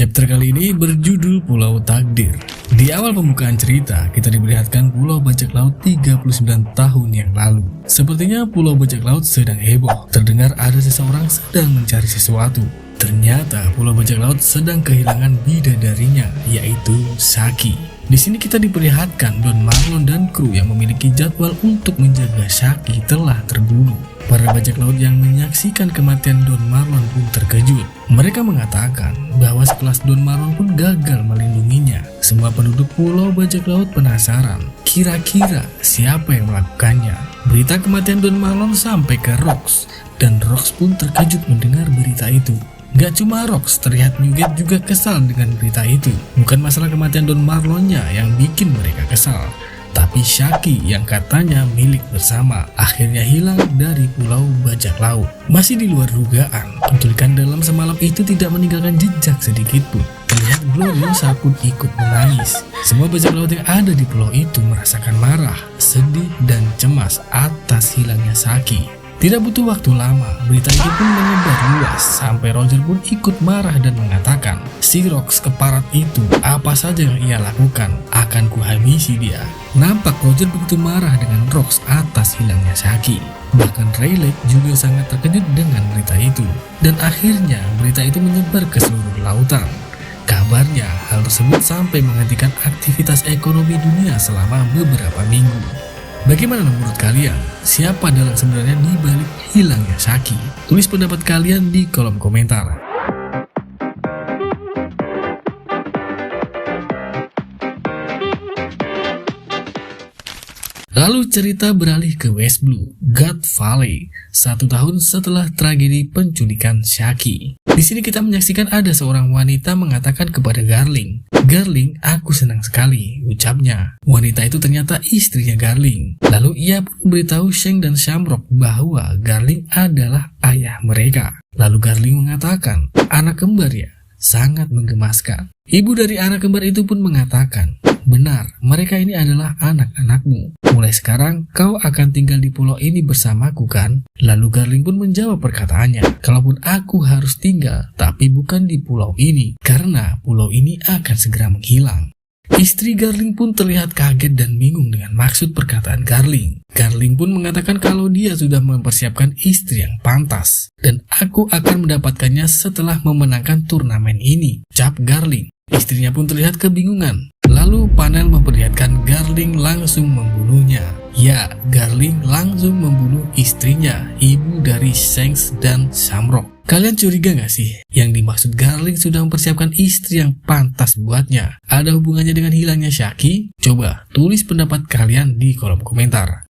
Chapter kali ini berjudul Pulau Takdir. Di awal pembukaan cerita, kita diperlihatkan Pulau Bajak Laut 39 tahun yang lalu. Sepertinya Pulau Bajak Laut sedang heboh. Terdengar ada seseorang sedang mencari sesuatu. Ternyata Pulau Bajak Laut sedang kehilangan bidadarinya, yaitu Saki. Di sini kita diperlihatkan Don Marlon dan kru yang memiliki jadwal untuk menjaga Saki telah terbunuh. Para bajak laut yang menyaksikan kematian Don Marlon pun terkejut. Mereka mengatakan bahwa sekelas Don Marlon pun gagal melindunginya. Semua penduduk Pulau Bajak Laut penasaran, kira-kira siapa yang melakukannya. Berita kematian Don Marlon sampai ke Rox, dan Rox pun terkejut mendengar berita itu. Gak cuma Rox, terlihat Newgate juga kesal dengan berita itu. Bukan masalah kematian Don Marlonnya yang bikin mereka kesal, tapi Saki yang katanya milik bersama akhirnya hilang dari Pulau Bajak Laut. Masih di luar dugaan, penculikan dalam semalam itu tidak meninggalkan jejak sedikit pun. Terlihat Gloriosa pun ikut menangis. Semua bajak laut yang ada di pulau itu merasakan marah, sedih, dan cemas atas hilangnya Saki. Tidak butuh waktu lama, berita itu pun menyebar luas sampai Roger pun ikut marah dan mengatakan, si Rox keparat itu apa saja yang ia lakukan akan kuhabisi dia. Nampak Roger begitu marah dengan Rox atas hilangnya Saki. Bahkan Rayleigh juga sangat terkejut dengan berita itu. Dan akhirnya berita itu menyebar ke seluruh lautan. Kabarnya hal tersebut sampai menghentikan aktivitas ekonomi dunia selama beberapa minggu. Bagaimana menurut kalian? Siapa dalang sebenarnya di balik hilangnya Saki? Tulis pendapat kalian di kolom komentar. Lalu cerita beralih ke West Blue, God Valley, 1 tahun setelah tragedi penculikan Saki. Di sini kita menyaksikan ada seorang wanita mengatakan kepada Garling, "Garling, aku senang sekali," ucapnya. Wanita itu ternyata istrinya Garling. Lalu ia pun memberitahu Sheng dan Shamrock bahwa Garling adalah ayah mereka. Lalu Garling mengatakan, "Anak kembar ya? Sangat menggemaskan." Ibu dari anak kembar itu pun mengatakan, "Benar, mereka ini adalah anak-anakmu. Mulai sekarang kau akan tinggal di pulau ini bersamaku kan?" Lalu Garling pun menjawab perkataannya, "Kalaupun aku harus tinggal, tapi bukan di pulau ini, karena pulau ini akan segera menghilang." Istri Garling pun terlihat kaget dan bingung dengan maksud perkataan Garling. Garling pun mengatakan kalau dia sudah mempersiapkan istri yang pantas, dan aku akan mendapatkannya setelah memenangkan turnamen ini, ucap Garling. Istrinya pun terlihat kebingungan. Lalu panel memperlihatkan Garling langsung membunuhnya. Ya, Garling langsung membunuh istrinya, ibu dari Shanks dan Shamrock. Kalian curiga gak sih? Yang dimaksud Garling sudah mempersiapkan istri yang pantas buatnya. Ada hubungannya dengan hilangnya Saki? Coba tulis pendapat kalian di kolom komentar.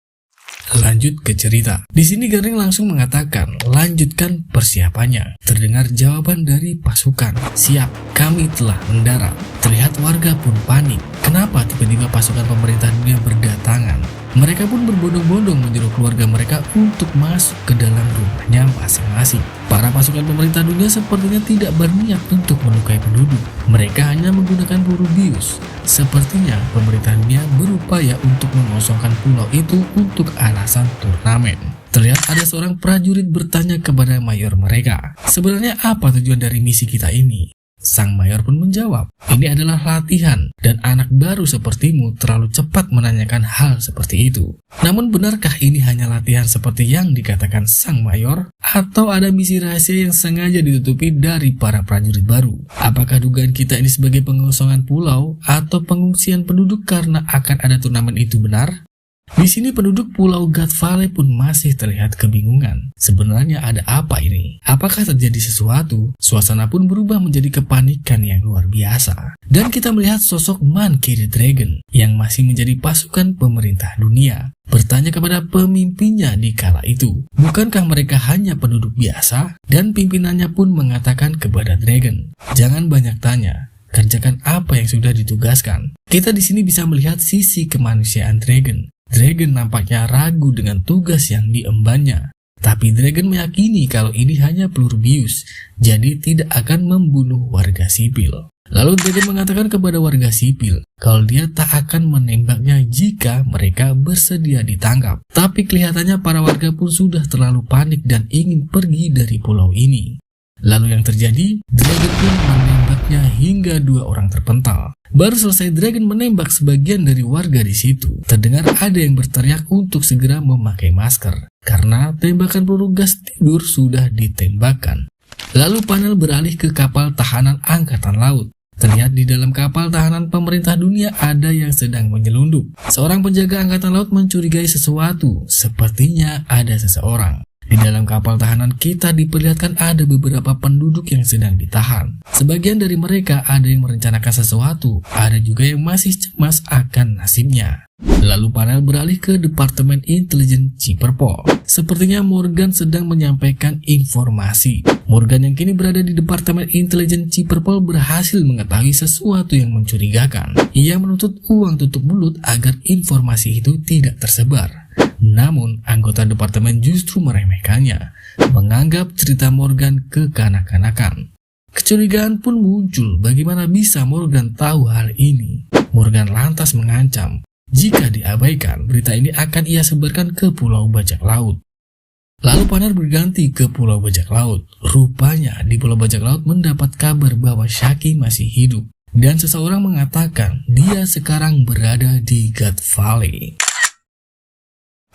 Lanjut ke cerita. Di sini Garling langsung mengatakan, lanjutkan persiapannya. Terdengar jawaban dari pasukan. Siap, kami telah mendarat. Terlihat warga pun panik. Kenapa tiba-tiba pasukan pemerintah dunia berdatangan? Mereka pun berbondong-bondong menyuruh keluarga mereka untuk masuk ke dalam rumahnya masing-masing. Para pasukan pemerintah dunia sepertinya tidak berniat untuk melukai penduduk. Mereka hanya menggunakan peluru bius. Sepertinya pemerintah dunia berupaya untuk mengosongkan pulau itu untuk alasan turnamen. Terlihat ada seorang prajurit bertanya kepada mayor mereka, "Sebenarnya apa tujuan dari misi kita ini?" Sang mayor pun menjawab, "Ini adalah latihan dan anak baru sepertimu terlalu cepat menanyakan hal seperti itu." Namun benarkah ini hanya latihan seperti yang dikatakan sang mayor? Atau ada misi rahasia yang sengaja ditutupi dari para prajurit baru? Apakah dugaan kita ini sebagai pengosongan pulau atau pengungsian penduduk karena akan ada turnamen itu benar? Di sini penduduk Pulau God Valley pun masih terlihat kebingungan. Sebenarnya ada apa ini? Apakah terjadi sesuatu? Suasana pun berubah menjadi kepanikan yang luar biasa. Dan kita melihat sosok Monkey the Dragon yang masih menjadi pasukan pemerintah dunia bertanya kepada pemimpinnya di kala itu, bukankah mereka hanya penduduk biasa? Dan pimpinannya pun mengatakan kepada Dragon, "Jangan banyak tanya. Kerjakan apa yang sudah ditugaskan." Kita di sini bisa melihat sisi kemanusiaan Dragon. Dragon nampaknya ragu dengan tugas yang diembannya. Tapi Dragon meyakini kalau ini hanya peluru bius, jadi tidak akan membunuh warga sipil. Lalu Dragon mengatakan kepada warga sipil kalau dia tak akan menembaknya jika mereka bersedia ditangkap. Tapi kelihatannya para warga pun sudah terlalu panik dan ingin pergi dari pulau ini. Lalu yang terjadi, Dragon pun menembaknya hingga 2 orang terpental. Baru selesai Dragon menembak sebagian dari warga di situ, terdengar ada yang berteriak untuk segera memakai masker karena tembakan peluru gas tidur sudah ditembakkan. Lalu panel beralih ke kapal tahanan angkatan laut. Terlihat di dalam kapal tahanan pemerintah dunia ada yang sedang menyelundup. Seorang penjaga angkatan laut mencurigai sesuatu, sepertinya ada seseorang. Di dalam kapal tahanan kita diperlihatkan ada beberapa penduduk yang sedang ditahan. Sebagian dari mereka ada yang merencanakan sesuatu, ada juga yang masih cemas akan nasibnya. Lalu panel beralih ke Departemen Intelijen Cyberpol. Sepertinya Morgan sedang menyampaikan informasi. Morgan yang kini berada di Departemen Intelijen Cyberpol berhasil mengetahui sesuatu yang mencurigakan. Ia menuntut uang tutup mulut agar informasi itu tidak tersebar. Namun, anggota departemen justru meremehkannya, menganggap cerita Morgan kekanak-kanakan. Kecurigaan pun muncul, bagaimana bisa Morgan tahu hal ini? Morgan lantas mengancam, jika diabaikan, berita ini akan ia sebarkan ke Pulau Bajak Laut. Lalu panel berganti ke Pulau Bajak Laut. Rupanya di Pulau Bajak Laut mendapat kabar bahwa Shaki masih hidup. Dan seseorang mengatakan dia sekarang berada di God Valley.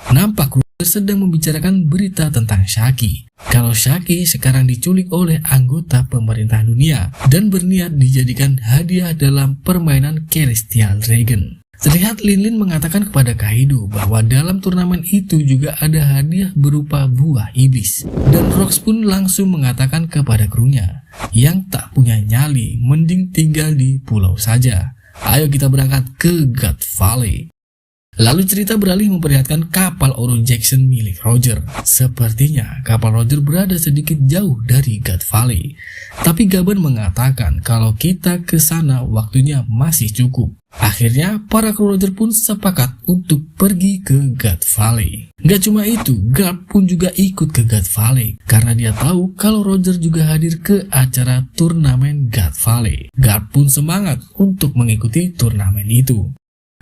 Nampak Roger sedang membicarakan berita tentang Shaki. Kalau Shaki sekarang diculik oleh anggota pemerintah dunia dan berniat dijadikan hadiah dalam permainan Celestial Dragon. Terlihat Lin mengatakan kepada Kaido bahwa dalam turnamen itu juga ada hadiah berupa buah iblis. Dan Rox pun langsung mengatakan kepada krunya, yang tak punya nyali mending tinggal di pulau saja. Ayo kita berangkat ke God Valley. Lalu cerita beralih memperlihatkan kapal Oro Jackson milik Roger. Sepertinya kapal Roger berada sedikit jauh dari God Valley. Tapi Gaban mengatakan kalau kita ke sana waktunya masih cukup. Akhirnya para kru Roger pun sepakat untuk pergi ke God Valley. Gak cuma itu, Garp pun juga ikut ke God Valley karena dia tahu kalau Roger juga hadir ke acara turnamen God Valley. Garp pun semangat untuk mengikuti turnamen itu.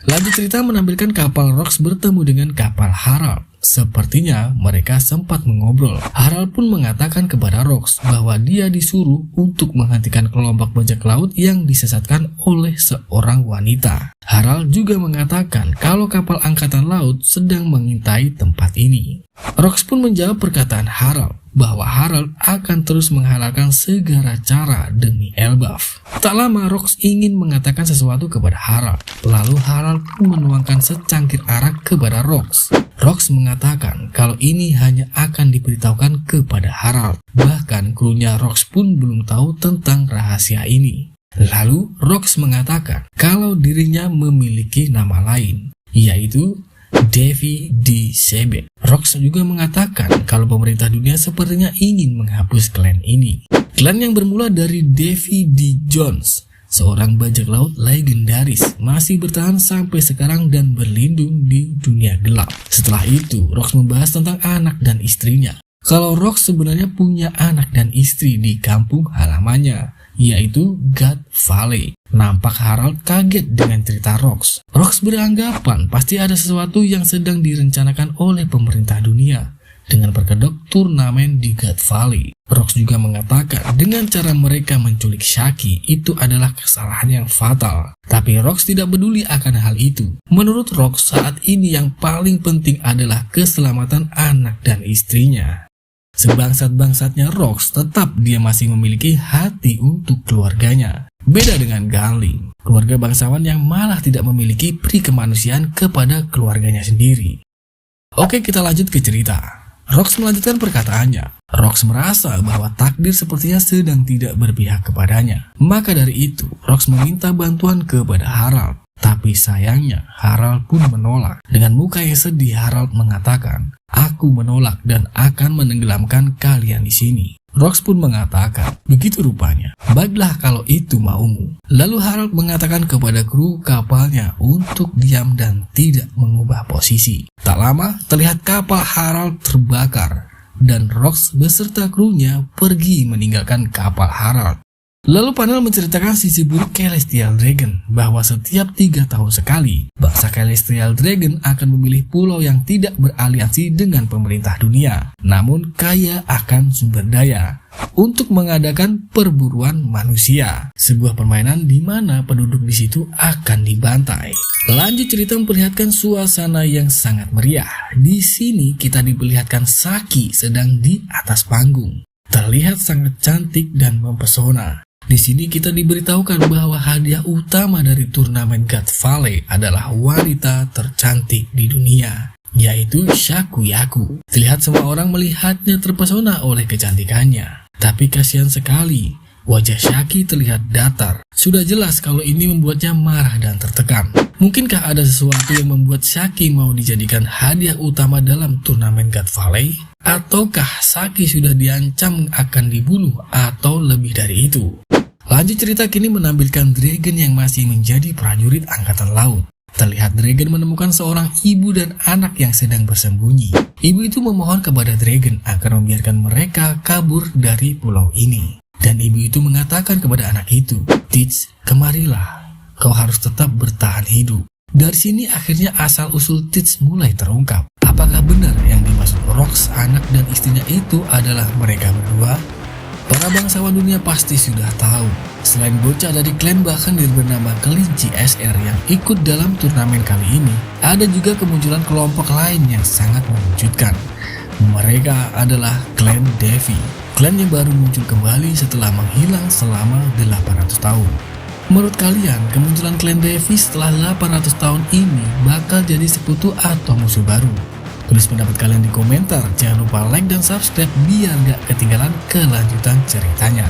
Lanjut cerita menampilkan kapal Rox bertemu dengan kapal Harald. Sepertinya mereka sempat mengobrol. Harald pun mengatakan kepada Rox bahwa dia disuruh untuk menghentikan kelompok bajak laut yang disesatkan oleh seorang wanita. Harald juga mengatakan kalau kapal angkatan laut sedang mengintai tempat ini. Rox pun menjawab perkataan Harald bahwa Harald akan terus menghalalkan segala cara demi Elbaf. Tak lama Rox ingin mengatakan sesuatu kepada Harald. Lalu Harald pun menuangkan secangkir arak kepada Rox. Rox mengatakan kalau ini hanya akan diberitahukan kepada Harald. Bahkan krunya Rox pun belum tahu tentang rahasia ini. Lalu Rox mengatakan kalau dirinya memiliki nama lain, yaitu Devi D. Sebet. Rox juga mengatakan kalau pemerintah dunia sepertinya ingin menghapus klan ini. Klan yang bermula dari Devi D. Jones, seorang bajak laut legendaris, masih bertahan sampai sekarang dan berlindung di dunia gelap. Setelah itu, Rox membahas tentang anak dan istrinya. Kalau Rox sebenarnya punya anak dan istri di kampung halamannya, yaitu God Valley. Nampak Harald kaget dengan cerita Rox. Rox beranggapan pasti ada sesuatu yang sedang direncanakan oleh pemerintah dunia dengan berkedok turnamen di God Valley. Rox juga mengatakan dengan cara mereka menculik Shaki itu adalah kesalahan yang fatal. Tapi Rox tidak peduli akan hal itu. Menurut Rox, saat ini yang paling penting adalah keselamatan anak dan istrinya. Sebangsat-bangsatnya Rox, tetap dia masih memiliki hati untuk keluarganya. Beda dengan Garling, keluarga bangsawan yang malah tidak memiliki peri kemanusiaan kepada keluarganya sendiri. Oke, kita lanjut ke cerita. Rox melanjutkan perkataannya. Rox merasa bahwa takdir sepertinya sedang tidak berpihak kepadanya. Maka dari itu, Rox meminta bantuan kepada Harald. Tapi sayangnya, Harald pun menolak. Dengan muka yang sedih, Harald mengatakan, "Aku menolak dan akan menenggelamkan kalian di sini." Rox pun mengatakan, "Begitu rupanya, baiklah kalau itu maumu." Lalu Harald mengatakan kepada kru kapalnya untuk diam dan tidak mengubah posisi. Tak lama, terlihat kapal Harald terbakar dan Rox beserta krunya pergi meninggalkan kapal Harald. Lalu panel menceritakan sisi buruk Celestial Dragon, bahwa setiap 3 tahun sekali, bangsa Celestial Dragon akan memilih pulau yang tidak beraliansi dengan pemerintah dunia, namun kaya akan sumber daya, untuk mengadakan perburuan manusia, sebuah permainan di mana penduduk di situ akan dibantai. Lanjut cerita memperlihatkan suasana yang sangat meriah. Di sini kita diperlihatkan Saki sedang di atas panggung, terlihat sangat cantik dan mempesona. Di sini kita diberitahukan bahwa hadiah utama dari turnamen God Valley adalah wanita tercantik di dunia, yaitu Shakuyaku. Terlihat semua orang melihatnya terpesona oleh kecantikannya. Tapi kasihan sekali, wajah Shaki terlihat datar. Sudah jelas kalau ini membuatnya marah dan tertekan. Mungkinkah ada sesuatu yang membuat Shaki mau dijadikan hadiah utama dalam turnamen God Valley? Ataukah Saki sudah diancam akan dibunuh atau lebih dari itu? Lanjut cerita kini menampilkan Dragon yang masih menjadi prajurit angkatan laut. Terlihat Dragon menemukan seorang ibu dan anak yang sedang bersembunyi. Ibu itu memohon kepada Dragon agar membiarkan mereka kabur dari pulau ini. Dan ibu itu mengatakan kepada anak itu, "Teach, kemarilah, kau harus tetap bertahan hidup." Dari sini akhirnya asal-usul Teach mulai terungkap. Apakah benar yang dimaksud Rox, anak dan istrinya itu adalah mereka berdua? Para bangsawan dunia pasti sudah tahu. Selain bocah dari klan Bakendir bernama Kelinci SR yang ikut dalam turnamen kali ini, ada juga kemunculan kelompok lain yang sangat mengejutkan. Mereka adalah klan Devi, klan yang baru muncul kembali setelah menghilang selama 800 tahun. Menurut kalian, kemunculan klan Devi setelah 800 tahun ini bakal jadi sekutu atau musuh baru? Tulis pendapat kalian di komentar, jangan lupa like dan subscribe biar gak ketinggalan kelanjutan ceritanya.